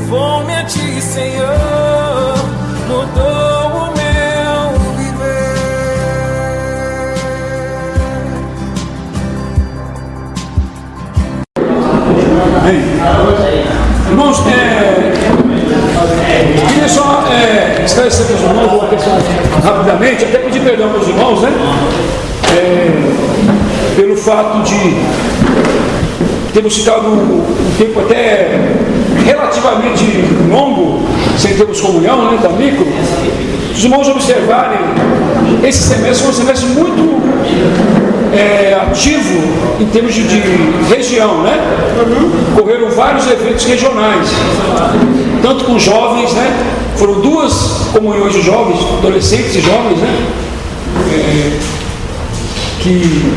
levou-me a ti, Senhor, mudou o meu viver. Amém. Irmãos, queria só esclarecer para os irmãos uma questão rapidamente, até pedir perdão para os irmãos, né? Pelo fato de termos ficado um tempo até relativamente longo sem termos comunhão, né, da micro. Se os irmãos observarem, esse semestre foi um semestre muito ativo em termos de região, né? Ocorreram vários eventos regionais, tanto com jovens, né? Foram 2 comunhões de jovens, adolescentes e jovens, né? Que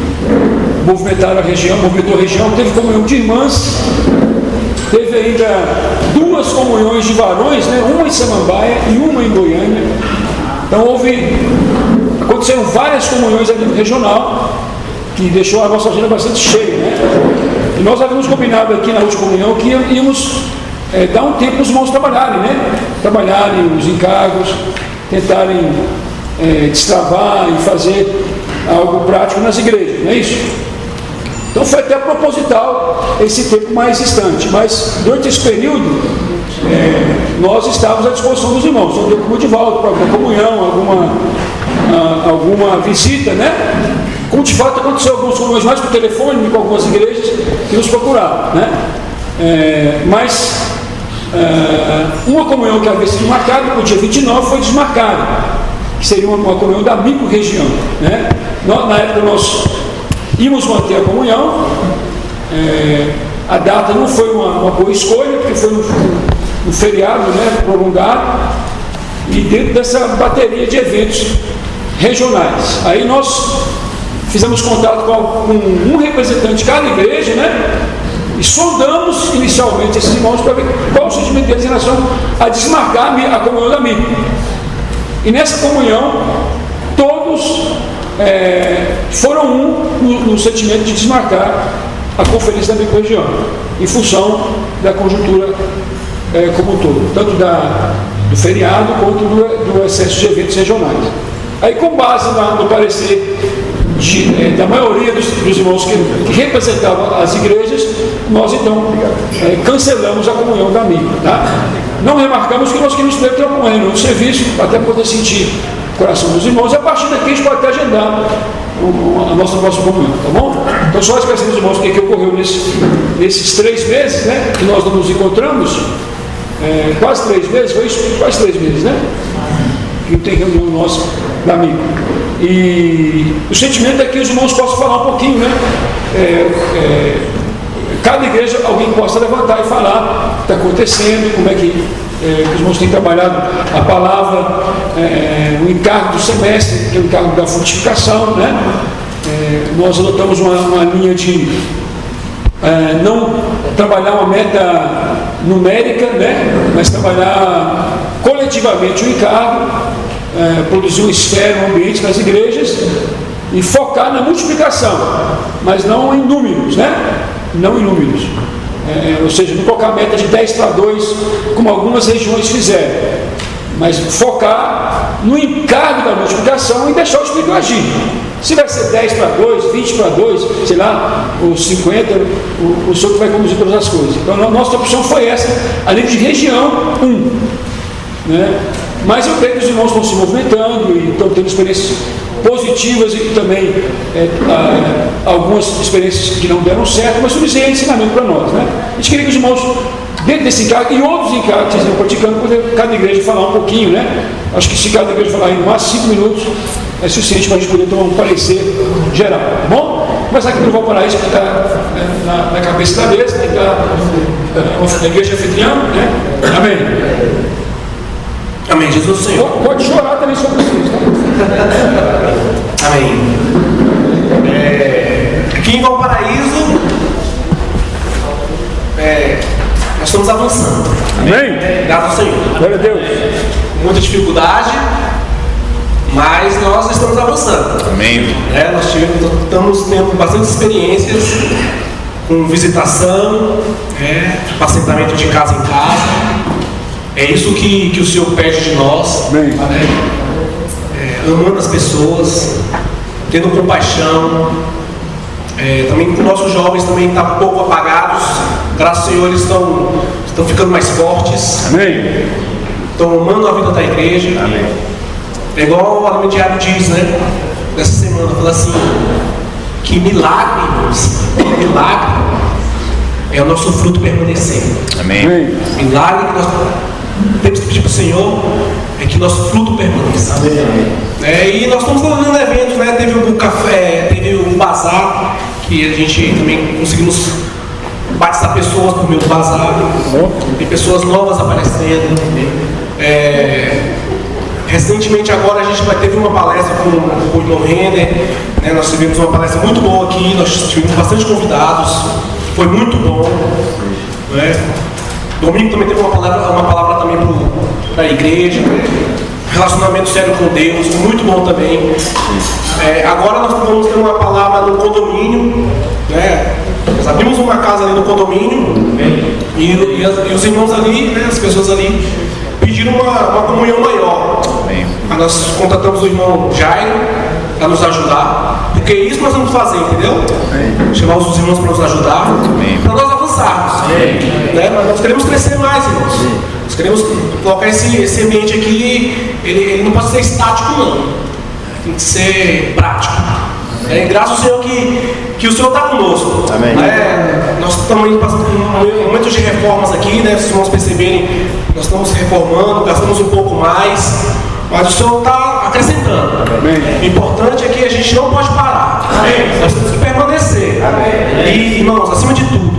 movimentaram a região, movimentou a região. Teve comunhão de irmãs, teve ainda 2 comunhões de varões, né? Uma em Samambaia e uma em Goiânia. Então aconteceram várias comunhões a nível regional, que deixou a nossa agenda bastante cheia, né? E nós havíamos combinado aqui na última comunhão que íamos dar um tempo para os irmãos trabalharem, né? Trabalharem os encargos, tentarem destravar e fazer algo prático nas igrejas, não é isso? Então foi até proposital esse tempo mais distante, mas durante esse período nós estávamos à disposição dos irmãos. Então deu como de volta para alguma comunhão, alguma visita, né? Como de fato aconteceu algumas comunhões mais por telefone, com algumas igrejas que nos procuraram, né? Mas uma comunhão que havia sido marcada para o dia 29 foi desmarcada, que seria uma comunhão da micro-região, né? Na época nós íamos manter a comunhão, a data não foi uma boa escolha, porque foi um feriado, né, prolongado, e dentro dessa bateria de eventos regionais. Aí nós fizemos contato com um representante de cada igreja, né, e sondamos inicialmente esses irmãos para ver qual o sentimento deles em relação a desmarcar a comunhão da micro. E nessa comunhão, todos foram no sentimento de desmarcar a conferência da micro-região, em função da conjuntura como um todo, tanto do feriado quanto do excesso de eventos regionais. Aí, com base no parecer da maioria dos irmãos que representavam as igrejas, nós então cancelamos a comunhão da micro, tá? Não remarcamos que nós queríamos ter uma comunhão no serviço, até poder sentir o coração dos irmãos, e a partir daqui a gente pode até agendar a nossa próxima comunhão, tá bom? Então, só esquecendo os irmãos o que ocorreu nesses 3 meses, né, que nós nos encontramos, quase 3 meses, foi isso? Quase 3 meses, né? Que tem reunião nossa da micro. E o sentimento é que os irmãos possam falar um pouquinho, né? Cada igreja, alguém possa levantar e falar o que está acontecendo, como é que os irmãos têm trabalhado a palavra, o encargo do semestre, que é o encargo da frutificação, né? Nós adotamos uma linha de não trabalhar uma meta numérica, né? Mas trabalhar coletivamente o encargo, produzir uma esfera, um ambiente nas igrejas e focar na multiplicação, mas não em números, né? Não em números, ou seja, não colocar a meta de 10-2, como algumas regiões fizeram, mas focar no encargo da multiplicação e deixar o Espírito agir. Se vai ser 10-2, 20-2, sei lá, ou 50, o Senhor que vai conduzir todas as coisas. Então a nossa opção foi essa, a nível de região 1, né? Mas eu creio que os irmãos estão se movimentando e estão tendo experiências positivas e também algumas experiências que não deram certo, mas tudo isso é ensinamento para nós, né? A gente queria que os irmãos, dentro desse encargo e outros encargos que estão praticando, poder cada igreja falar um pouquinho, né? Acho que se cada igreja falar em mais 5 minutos é suficiente para a gente poder tomar um parecer geral, tá bom? Mas aqui no Valparaíso, que está na cabeça da mesa, que está a igreja anfitriã, né? Amém. Amém, Jesus Senhor. Pode chorar também se for preciso, tá? Amém. Aqui em Valparaíso, nós estamos avançando. Amém. Graças ao Senhor. Glória a Deus. Muita dificuldade, mas nós estamos avançando. Amém. Nós estamos tendo bastante experiências com visitação, apacentamento de casa em casa. É isso que o Senhor pede de nós, Amém. né? Amando as pessoas, tendo compaixão. Também com nossos jovens também estão um pouco apagados. Graças ao Senhor eles estão ficando mais fortes. Amém. Estão amando a vida da igreja. Amém. É igual o Alimento Diário diz, né? Nessa semana, fala assim, que milagre, irmãos, milagre é o nosso fruto permanecendo. Amém. Amém. Milagre que nós temos que pedir para o Senhor é que nosso fruto permaneça. E nós estamos fazendo eventos, né? Teve o café, teve o bazar, que a gente também conseguimos batizar pessoas por meio do bazar. Tem pessoas novas aparecendo. Recentemente agora a gente teve uma palestra com o irmão Renner, né? Nós tivemos uma palestra muito boa aqui, nós tivemos bastante convidados, foi muito bom, né? Domingo também teve uma palavra também para a igreja, né? Relacionamento sério com Deus, foi muito bom também. Agora nós vamos ter uma palavra no condomínio, né? Nós abrimos uma casa ali no condomínio e os irmãos ali, né? As pessoas ali pediram uma comunhão maior. Amém. Aí nós contatamos o irmão Jairo para nos ajudar, porque isso nós vamos fazer, entendeu? Chamar os irmãos para nos ajudar, para nós avançarmos. Né? Mas nós queremos crescer mais, irmãos. Nós queremos colocar esse ambiente aqui, ele não pode ser estático, não. Tem que ser prático. Graças ao Senhor que o Senhor está conosco. Amém. Nós estamos indo passando por momentos de reformas aqui, né? Se os irmãos perceberem, nós estamos reformando, gastamos um pouco mais, mas o Senhor está acrescentando. Amém. O importante é que a gente não pode parar. Amém. Nós temos que permanecer. Amém. E, irmãos, acima de tudo,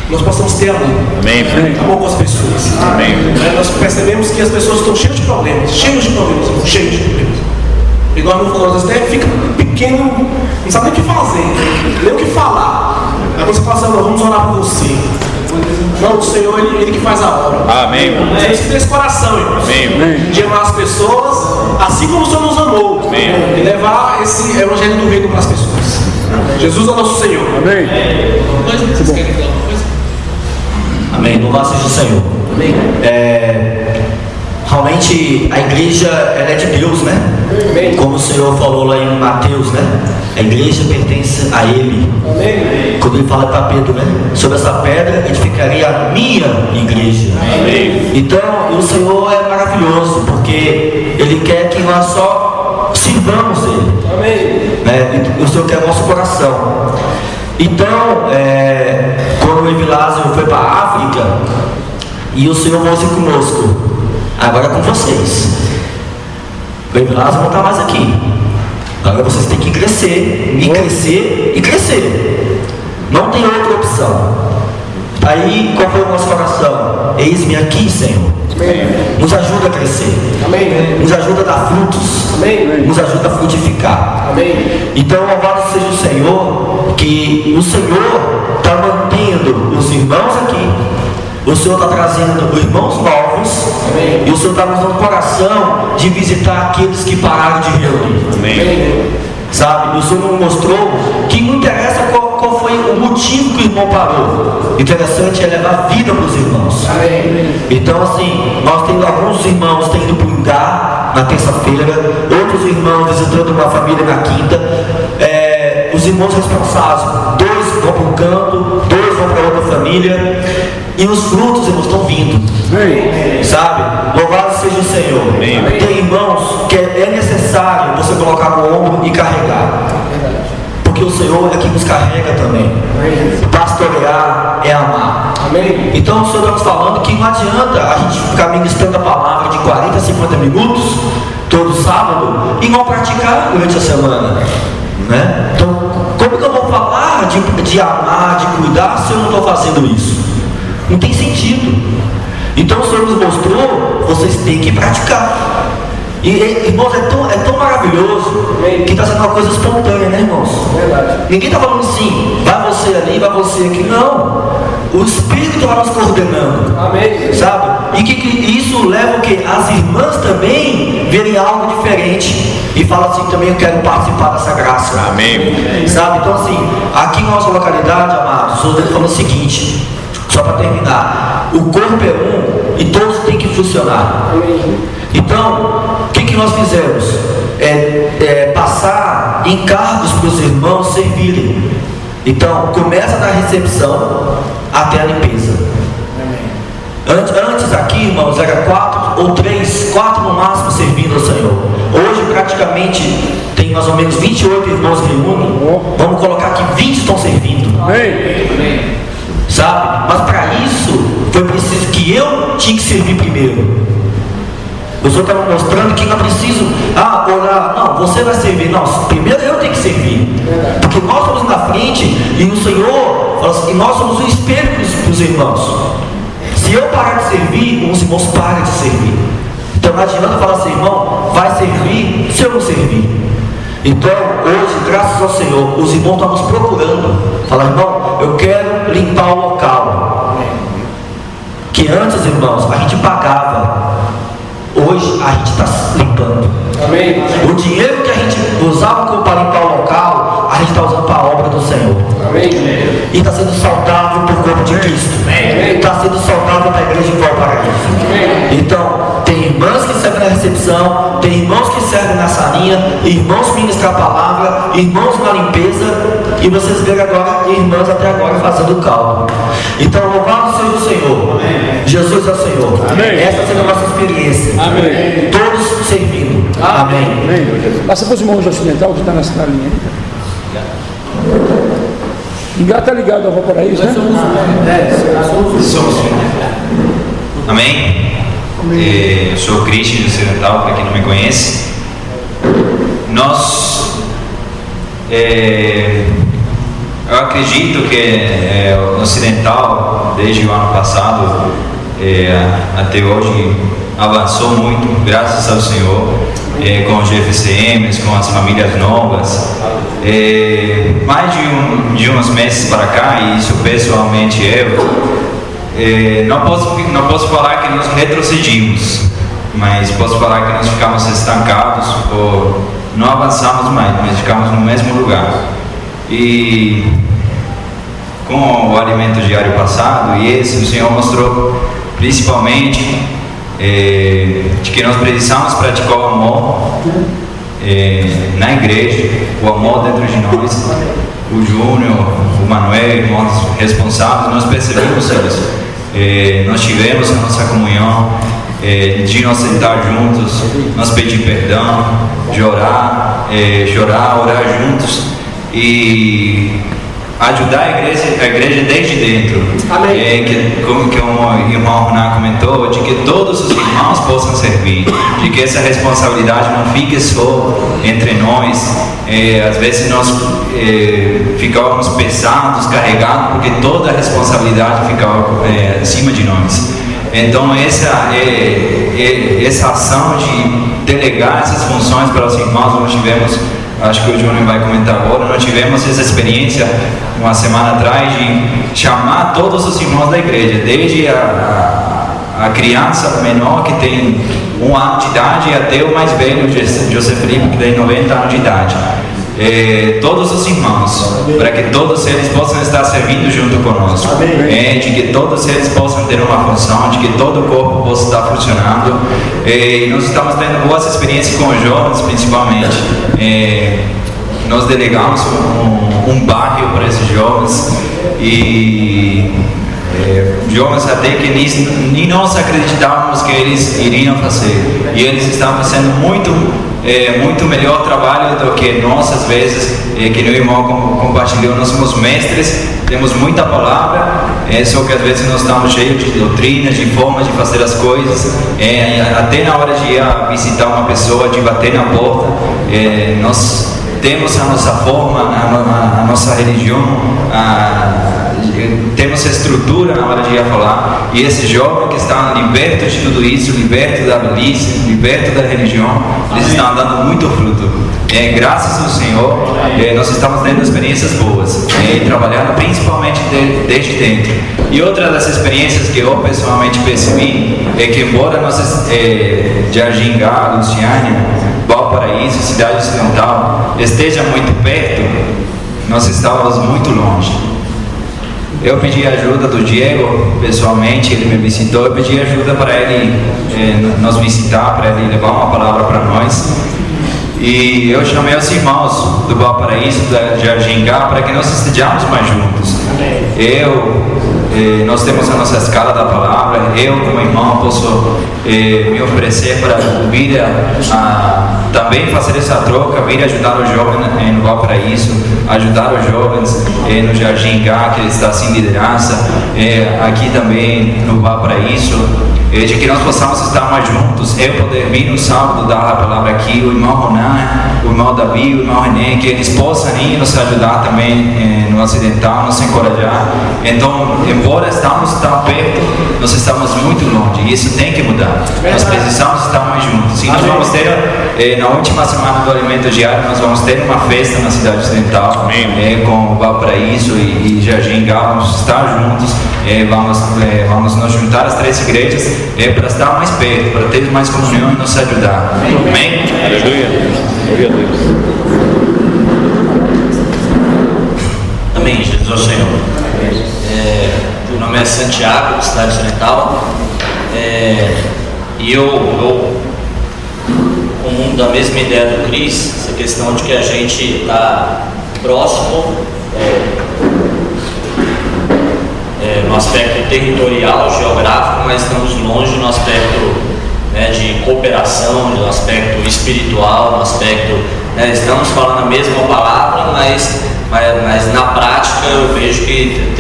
nós possamos ter amor. Amém. Amor com as pessoas. Amém. Nós percebemos que as pessoas estão cheias de problemas, cheios de problemas. Igual a minha falou, às vezes fica pequeno, não sabe nem o que fazer, nem o que falar. Aí você fala assim, vamos orar por você. Não, o Senhor, Ele que faz a obra. Amém. Temos que ter esse coração, irmãos. Amém. De amar as pessoas, assim como o Senhor nos amou. Amém. E levar esse evangelho do reino para as pessoas. Jesus é o nosso Senhor. Amém. Vocês querem falar alguma coisa? Amém. Louvado seja o Senhor. Amém. Realmente a igreja ela é de Deus, né? Amém. Como o Senhor falou lá em Mateus, né? A igreja pertence a Ele. Amém. Quando Ele fala para Pedro, né? Sobre essa pedra edificaria a minha igreja. Amém. Então o Senhor é maravilhoso, porque Ele quer que nós só sirvamos Ele. Amém. Né? E o Senhor quer nosso coração. Então, quando o Evilásio foi para a África, e o Senhor falou assim conosco, agora é com vocês. O Evilásio não está mais aqui. Agora vocês têm que crescer, e crescer, e crescer. Não tem outra opção. Aí, qual foi o nosso coração? Eis-me aqui, Senhor. Amém. Nos ajuda a crescer. Amém. Nos ajuda a dar frutos. Amém. Nos ajuda a frutificar. Amém. Então, louvado seja o Senhor, que o Senhor está mantendo os irmãos aqui. O Senhor está trazendo irmãos novos. Amém. E o Senhor está nos dando coração de visitar aqueles que pararam de reunir. Amém. Sabe? O Senhor nos mostrou que não interessa qual foi o motivo que o irmão parou. Interessante é levar vida para os irmãos. Amém. Então, assim, nós temos alguns irmãos que indo para o lugar na terça-feira, outros irmãos visitando uma família na quinta. Os irmãos responsáveis, 2 vão para um canto, 2 vão para outra família, e os frutos, irmãos, estão vindo. Amém. Sabe? Louvado seja o Senhor. Amém. Tem irmãos que é necessário você colocar no ombro e carregar, porque o Senhor é que nos carrega também. Pastorear é amar. Amém. Então o Senhor está nos falando que não adianta a gente ficar ministrando a palavra de 40 a 50 minutos todo sábado e não praticar durante a semana, né? Então, como que eu vou falar de amar, de cuidar, se eu não estou fazendo isso? Não tem sentido. Então o Senhor nos mostrou, vocês têm que praticar. E irmãos, é tão maravilhoso que está sendo uma coisa espontânea, né, irmãos? Verdade. Ninguém está falando assim, vai você ali, vai você aqui. Não. O Espírito está nos coordenando. Amém. Sabe? E que isso leva o quê? As irmãs também verem algo diferente e falam assim, também eu quero participar dessa graça. Amém. Sabe? Então assim, aqui na nossa localidade, amados, o Senhor falou o seguinte, só para terminar, o corpo é um e todos têm que funcionar. Então, o que nós fizemos? Passar encargos para os irmãos servirem. Então, começa da recepção até a limpeza. Antes aqui, irmãos, era 4 ou 3, 4 no máximo servindo ao Senhor. Hoje praticamente tem mais ou menos 28 irmãos reúnem. Vamos colocar que 20 estão servindo. Sabe? Mas para isso foi preciso que eu tinha que servir primeiro. O Senhor estava mostrando que não é preciso orar, não, você vai servir. Não, primeiro eu tenho que servir. Porque nós estamos na frente e o Senhor fala assim, e nós somos um espelho para os irmãos. Se eu parar de servir, os irmãos param de servir. Então não adianta falar assim, irmão, vai servir se eu não servir. Então hoje, graças ao Senhor, os irmãos estão nos procurando. Falar, irmão, eu quero limpar o local. Que antes, irmãos, a gente pagava. Hoje a gente está limpando. Amém. O dinheiro que a gente usava para limpar o local, a gente está usando para a obra do Senhor. Amém. E está sendo saudável para o corpo de Cristo. Está sendo saudável para a igreja de Valparaíso. Então, tem irmãs que servem na recepção, tem irmãos que servem na salinha, irmãos ministrar a palavra, irmãos na limpeza, e vocês veem agora irmãs até agora fazendo o caldo. Então, louvado seja o Senhor. Amém. Jesus é o Senhor. Amém. Essa será a nossa experiência. Amém. Todos servindo. Amém. Amém. Passa para os irmãos ocidental que está nessa linha. Está ligado ao Valparaíso, né? Somos. Amém? Eu sou o Christian Ocidental, para quem não me conhece. Eu acredito que o Ocidental, desde o ano passado até hoje, avançou muito, graças ao Senhor, com os GFCMs, com as famílias novas. Mais de uns meses para cá, e isso pessoalmente não posso falar que nós retrocedimos, mas posso falar que nós ficamos estancados, ou não avançamos mais, mas ficamos no mesmo lugar. E com o alimento diário passado e esse, o Senhor mostrou principalmente de que nós precisamos praticar o amor na igreja, o amor dentro de nós. O Júnior, o Manuel, irmãos responsáveis, nós percebemos isso. Nós tivemos a nossa comunhão de nós sentar juntos, nós pedir perdão, de orar, orar juntos e ajudar a igreja desde dentro. Como que o irmão Ronan comentou, de que todos os irmãos possam servir, de que essa responsabilidade não fique só entre nós. Às vezes nós ficávamos pesados, carregados, porque toda a responsabilidade ficava acima de nós. Então essa ação de delegar essas funções para os irmãos, nós tivemos, acho que o Júnior vai comentar agora, nós tivemos essa experiência uma semana atrás de chamar todos os irmãos da igreja, desde a criança menor que tem 1 ano de idade até o mais velho, José Felipe, que tem 90 anos de idade. Todos os irmãos, para que todos eles possam estar servindo junto conosco, de que todos eles possam ter uma função, de que todo o corpo possa estar funcionando. E nós estamos tendo boas experiências com os jovens, principalmente. Nós delegamos um bairro para esses jovens e jovens até que nem nós acreditávamos que eles iriam fazer, e eles estão fazendo muito melhor trabalho do que nós, às vezes, que o irmão compartilhou. Nós somos mestres, temos muita palavra, só que às vezes nós estamos cheios de doutrinas, de formas de fazer as coisas, até na hora de ir visitar uma pessoa, de bater na porta, nós temos a nossa forma, a nossa religião, temos a estrutura na hora de ir falar, e esse jovem que está liberto de tudo isso, liberto da milícia, liberto da religião, eles estão dando muito fruto. Graças ao Senhor, nós estamos tendo experiências boas, trabalhando principalmente desde dentro. E outra das experiências que eu pessoalmente percebi é que, embora nós de Argingá, Luciânia, Valparaíso, Cidade Ocidental, esteja muito perto, nós estávamos muito longe. eu pedi ajuda do Diego, pessoalmente, ele me visitou, eu pedi ajuda para ele nos visitar, para ele levar uma palavra para nós. E eu chamei os irmãos do Valparaíso, de Argingá, para que nós estejamos mais juntos. Nós temos a nossa escala da palavra, eu como irmão posso me oferecer para vir também fazer essa troca, vir ajudar os jovens no Valparaíso, ajudar os jovens no Jardim Gá, que está sem liderança, aqui também no Valparaíso, de que nós possamos estar mais juntos, eu poder vir no sábado dar a palavra aqui, o irmão Ronan, o irmão Davi, o irmão René, que eles possam ir nos ajudar também no acidental, nos encorajar. Então, embora estamos tão perto, nós estamos muito longe, e isso tem que mudar. Nós precisamos estar mais juntos. E nós vamos ter, na última semana do Alimento Diário, nós vamos ter uma festa na cidade ocidental, com o Valparaíso e Jardim Gá, vamos estar juntos, vamos nos juntar as 3 igrejas, para estar mais perto, para ter mais comunhão e nos ajudar. Amém? Aleluia. Glória a Deus. Amém, Jesus é o Senhor. Meu nome é Santiago, cidade ocidental, e eu comum da mesma ideia do Cris, essa questão de que a gente está próximo no aspecto territorial, geográfico, mas estamos longe no aspecto de cooperação, no aspecto espiritual, no aspecto, estamos falando a mesma palavra, mas na prática eu vejo que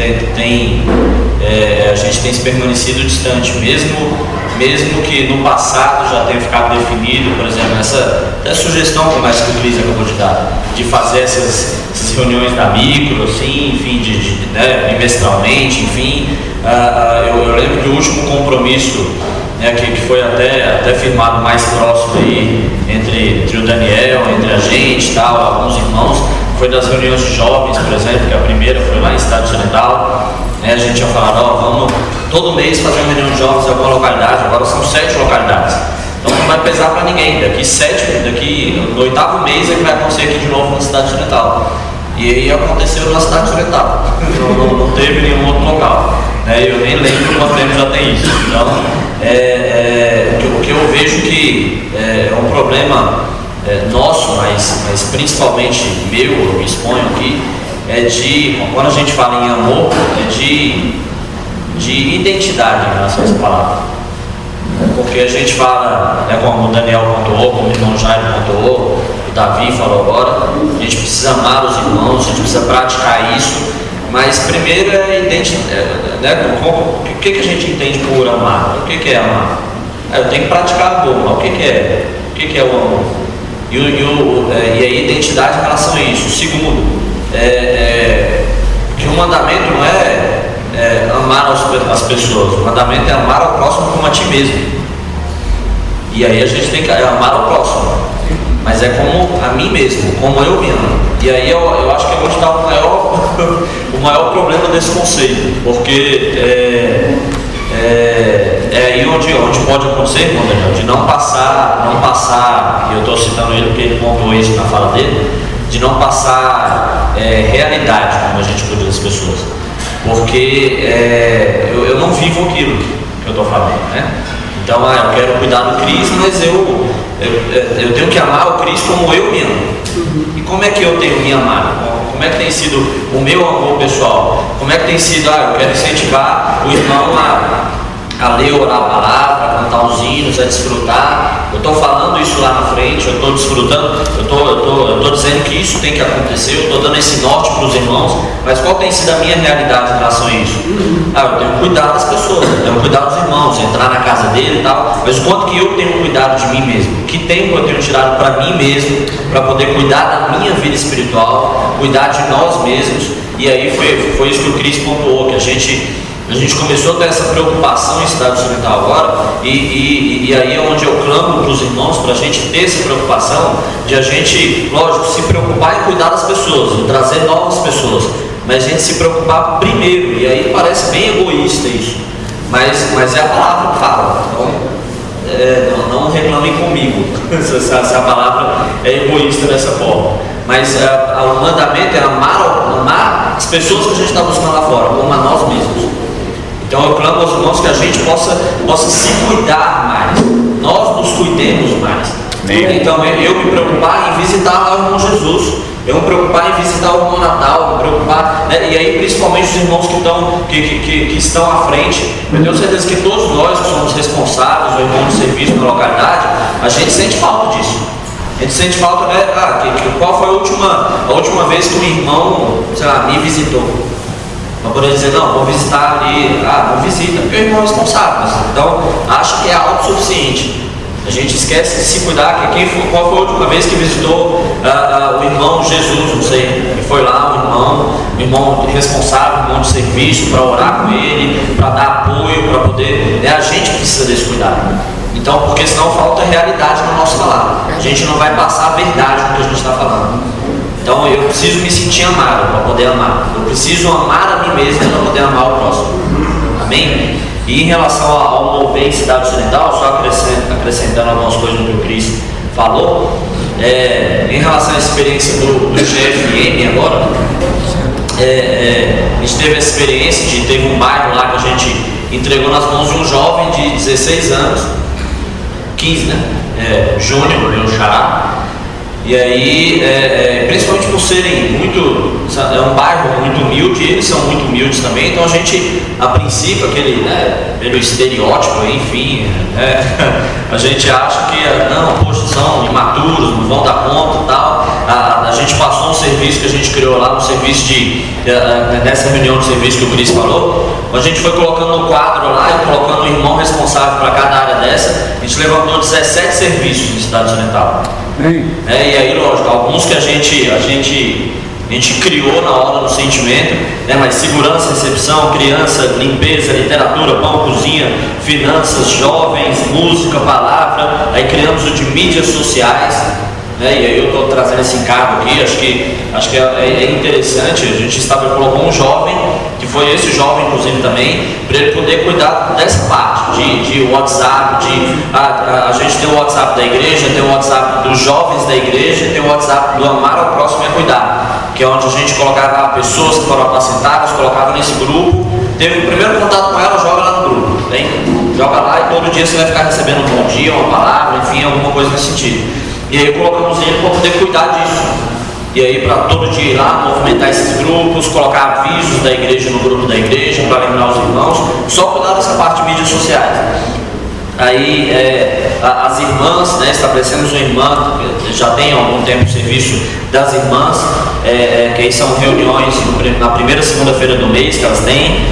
a gente tem se permanecido distante, mesmo que no passado já tenha ficado definido, por exemplo, essa sugestão como essa que o Cris acabou de dar, de fazer essas reuniões da micro, assim, enfim, bimestralmente, enfim. Eu lembro que o último compromisso, que foi até firmado mais próximo aí, entre o Daniel, entre a gente, tal, alguns irmãos, foi das reuniões de jovens, por exemplo, que a primeira foi lá em Estado Ocidental. A gente tinha falado, vamos todo mês fazer uma reunião de jovens em alguma localidade, agora são 7 localidades. Então não vai pesar para ninguém, daqui no 8º mês é que vai acontecer aqui de novo na Cidade Ocidental. E aí aconteceu na Cidade Ocidental, não teve nenhum outro local. Eu nem lembro quanto tempo já tem isso. Então, o que eu vejo que é um problema nosso, mas principalmente meu, eu me exponho aqui, quando a gente fala em amor, de identidade em relação a essa palavra. Porque a gente fala, como o Daniel pontuou, como o irmão Jairo pontuou, o Davi falou agora, a gente precisa amar os irmãos, a gente precisa praticar isso, mas primeiro é identidade, o que a gente entende por amar? O que é amar? Eu tenho que praticar amor, mas o que é o amor? E a identidade em relação a isso. Segundo, que o mandamento não é amar as pessoas, o mandamento é amar ao próximo como a ti mesmo. E aí a gente tem que amar ao próximo, mas é como a mim mesmo, como eu me amo. E aí eu acho que é onde está o maior problema desse conceito, porque é aí onde pode acontecer, irmão Daniel, de não passar, e eu estou citando ele porque ele pontuou isso na fala dele, de não passar realidade, como a gente cuida das pessoas. Porque eu não vivo aquilo que eu estou falando, né? Então, eu quero cuidar do Cris, mas eu tenho que amar o Cris como eu me amo. E como é que eu tenho me amado? Como é que tem sido o meu amor pessoal? Como é que tem sido, eu quero incentivar o irmão a ler, orar a palavra, a cantar os hinos, a desfrutar. Eu estou falando isso lá na frente, eu estou desfrutando, eu estou dizendo que isso tem que acontecer, eu estou dando esse norte para os irmãos, mas qual tem sido a minha realidade em relação a isso? Eu tenho que cuidar das pessoas, eu tenho que cuidar dos irmãos, entrar na casa dele e tal, mas o quanto que eu tenho cuidado de mim mesmo? Que tempo eu tenho tirado para mim mesmo, para poder cuidar da minha vida espiritual, cuidar de nós mesmos? E aí foi isso que o Cris pontuou, que a gente começou a ter essa preocupação em Cidade Ocidental agora, e aí é onde eu clamo para os irmãos, para a gente ter essa preocupação, de a gente, lógico, se preocupar em cuidar das pessoas, em trazer novas pessoas, mas a gente se preocupar primeiro, e aí parece bem egoísta isso, mas é a palavra que fala, então não reclamem comigo se a palavra é egoísta dessa forma. Mas o mandamento é amar as pessoas que a gente está buscando lá fora, como a nós mesmos. Então eu clamo aos irmãos que a gente possa se cuidar mais, nós nos cuidemos mais. Então eu me preocupar em visitar o irmão Jesus, eu me preocupar em visitar o irmão Natal, me preocupar, né? E aí principalmente os irmãos que estão à frente. Eu tenho certeza que todos nós que somos responsáveis, o irmão de serviço na localidade, a gente sente falta disso. A gente sente falta, né? Qual foi a última vez que um irmão, sei lá, me visitou? Para poder dizer, não, vou visitar ali, não visita, porque o irmão é responsável. Então, acho que é autossuficiente. A gente esquece de se cuidar, qual foi a última vez que visitou o irmão Jesus, não sei, que foi lá o irmão responsável, o irmão de serviço, para orar com ele, para dar apoio, para poder, né? A gente precisa desse cuidado. Então, porque senão falta realidade no nosso falar. A gente não vai passar a verdade no que a gente está falando. Então eu preciso me sentir amado para poder amar. Eu preciso amar a mim mesmo para poder amar o próximo. Amém? E em relação ao mover em Cidade Ocidental, só acrescentando algumas coisas no que o Cris falou, em relação à experiência do GFM agora, a gente teve essa experiência teve um bairro lá que a gente entregou nas mãos de um jovem de 16 anos, 15, né? Júnior, meu xará. E aí, principalmente por serem é um bairro muito humilde, eles são muito humildes também, então a gente, a princípio, pelo estereótipo, enfim, a gente acha que, são imaturos, não vão dar conta e tal. A gente passou um serviço que a gente criou lá, um serviço nessa reunião de serviço que o Cris falou, a gente foi colocando no quadro lá, colocando um irmão responsável para cada área dessa, a gente levantou 17 serviços na Cidade Ocidental. E aí, lógico, alguns que a gente criou na hora do sentimento, né? Mas segurança, recepção, criança, limpeza, literatura, pão, cozinha, finanças, jovens, música, palavra. Aí criamos o de mídias sociais, né? E aí eu estou trazendo esse encargo aqui, acho que é interessante. A gente colocou um jovem, que foi esse jovem inclusive também, para ele poder cuidar dessa parte de WhatsApp, a gente tem o WhatsApp da igreja, tem o WhatsApp dos jovens da igreja, tem o WhatsApp do amar ao próximo e cuidar, que é onde a gente colocava pessoas que foram apacentadas, colocava nesse grupo. Teve o primeiro contato com ela, joga lá no grupo, hein? Joga lá e todo dia você vai ficar recebendo um bom dia, uma palavra, enfim, alguma coisa nesse sentido. E aí colocamos ele para poder cuidar disso. E aí para todo dia ir lá, movimentar esses grupos, colocar avisos da igreja no grupo da igreja, para lembrar os irmãos, só cuidar dessa parte de mídias sociais. Aí as irmãs, né, estabelecemos uma irmã, já tem há algum tempo o serviço das irmãs, que aí são reuniões na primeira segunda-feira do mês que elas têm,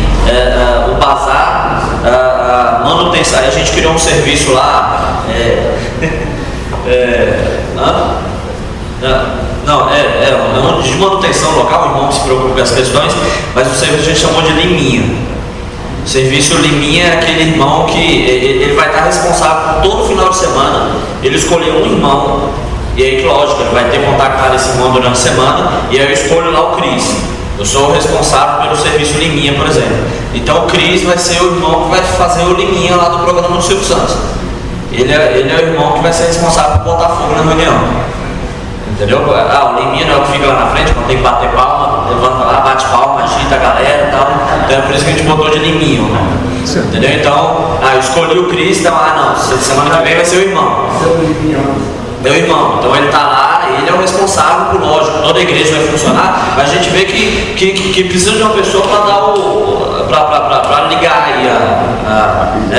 o bazar, manutenção. Aí a gente criou um serviço lá, de manutenção local, o irmão se preocupa com as questões, mas o serviço a gente chamou de liminha. O serviço liminha é aquele irmão que ele vai estar responsável por todo final de semana. Ele escolheu um irmão, e aí, lógico, ele vai ter contato com esse irmão durante a semana, e aí eu escolho lá o Cris. Eu sou o responsável pelo serviço liminha, por exemplo. Então o Cris vai ser o irmão que vai fazer o liminha lá do programa do Silvio Santos. Ele é o irmão que vai ser responsável por botar fogo na reunião. Entendeu? O liminha não é o que fica lá na frente, quando tem que bater palma, levanta lá, bate palma, agita a galera e tal. Então é por isso que a gente botou de liminho, né? Entendeu? Então, eu escolhi o Cris, então, semana que vem vai ser o irmão. Meu irmão, então ele está lá, ele é o responsável por, lógico, toda a igreja vai funcionar, mas a gente vê que precisa de uma pessoa para dar para ligar aí,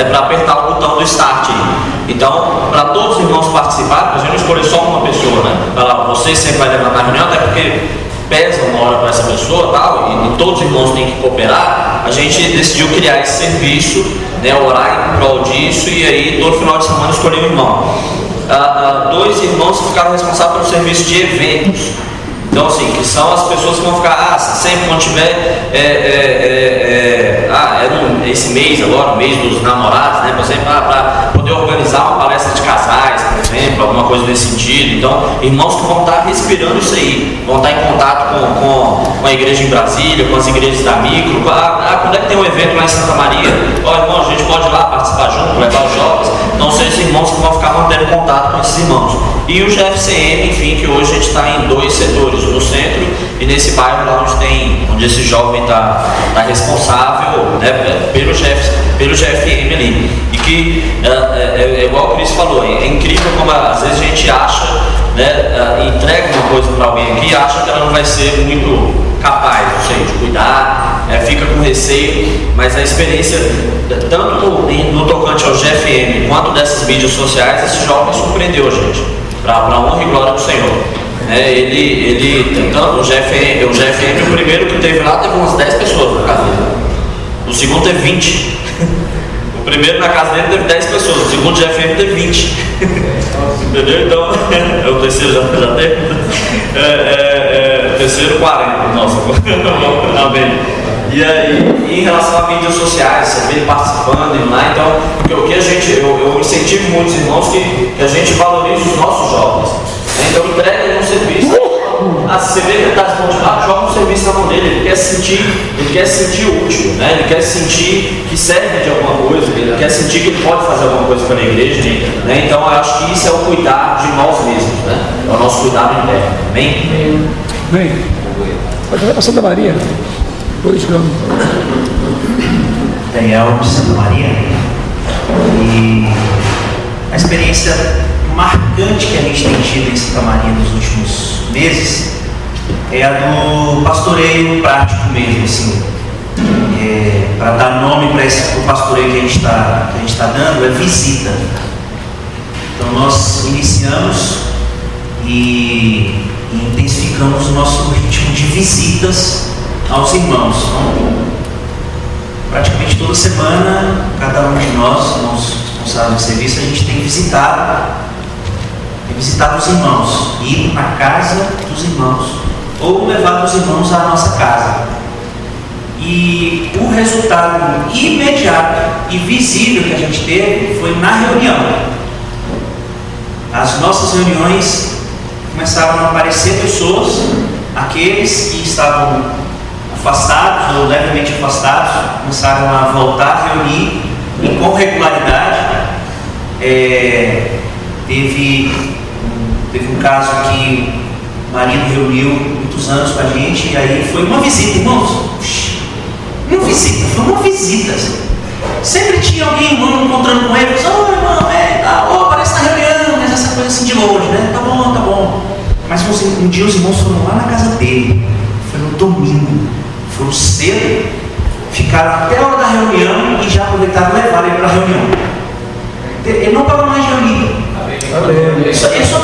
para apertar o botão do start aí. Então, para todos os irmãos participarem, a gente não escolhe só uma pessoa, né? Falar, você sempre vai levantar a reunião, até porque pesa uma hora para essa pessoa tal, e todos os irmãos têm que cooperar. A gente decidiu criar esse serviço, né, orar em prol disso, e aí todo final de semana escolher um irmão. 2 irmãos que ficaram responsáveis pelo serviço de eventos. Então, assim, que são as pessoas que vão ficar, sempre quando tiver, esse mês agora, o mês dos namorados, né, por exemplo, para poder organizar uma palestra de casais, por exemplo, alguma coisa nesse sentido. Então, irmãos que vão estar respirando isso aí, vão estar em contato com a igreja em Brasília, com as igrejas da Micro. Quando é que tem um evento lá em Santa Maria? Irmão, a gente pode ir lá participar junto, levar os jovens. Então, são esses irmãos que vão ficar mantendo contato com esses irmãos. E o GFCM, enfim, que hoje a gente está em 2 setores, no centro e nesse bairro lá onde esse jovem está responsável, né, pelo GFM ali. E que é igual o Cris falou, é incrível como às vezes a gente acha, né, entrega uma coisa para alguém aqui e acha que ela não vai ser muito capaz, não sei, de cuidar, fica com receio, mas a experiência, tanto no tocante ao GFM quanto dessas mídias sociais, esse jovem surpreendeu a gente, para honra e glória do Senhor. O GFM, o primeiro que teve lá, teve umas 10 pessoas na casa dele. O segundo teve 20. O primeiro na casa dele teve 10 pessoas, o segundo GFM teve 20. Entendeu? Então, o terceiro já teve. O terceiro 40. Nossa, amém. E aí, em relação a mídias sociais, você vê ele participando e lá, então, o que a gente, eu incentivo muitos irmãos que a gente valorize os nossos jovens. Então, entrega um serviço. Você vê que ele está desmotivado, joga um serviço na mão dele, ele quer se sentir útil, né? Ele quer sentir que serve de alguma coisa, ele quer sentir que ele pode fazer alguma coisa pela igreja, né? Então eu acho que isso é o cuidar de nós mesmos, né? É o nosso cuidado interno. Amém? Amém. Pode falar para Santa Maria. Daniel de Santa Maria. E a experiência marcante que a gente tem tido em Santa Maria nos últimos meses é a do pastoreio prático mesmo, assim. Para dar nome para o pastoreio que a gente está dando, é visita. Então nós iniciamos e intensificamos o nosso ritmo de visitas aos irmãos. Então, praticamente toda semana, cada um de nós, irmãos responsáveis de serviço, a gente tem visitado os irmãos, ir na casa dos irmãos ou levar os irmãos à nossa casa. E o resultado imediato e visível que a gente teve foi na reunião. As nossas reuniões começaram a aparecer pessoas, aqueles que estavam afastados ou levemente afastados, começaram a voltar a reunir e com regularidade. Teve um caso que o marido reuniu muitos anos com a gente, e aí foi uma visita, irmãos. Foi uma visita. Sempre tinha alguém, irmão, encontrando com ele, irmão, aparece na reunião, mas essa coisa assim de longe, né? Tá bom. Mas um dia os irmãos foram lá na casa dele, foi no domingo, foram cedo, ficaram até a hora da reunião e já aproveitaram e levaram ele para a reunião. Ele não parou mais de reunir. Ele só prestou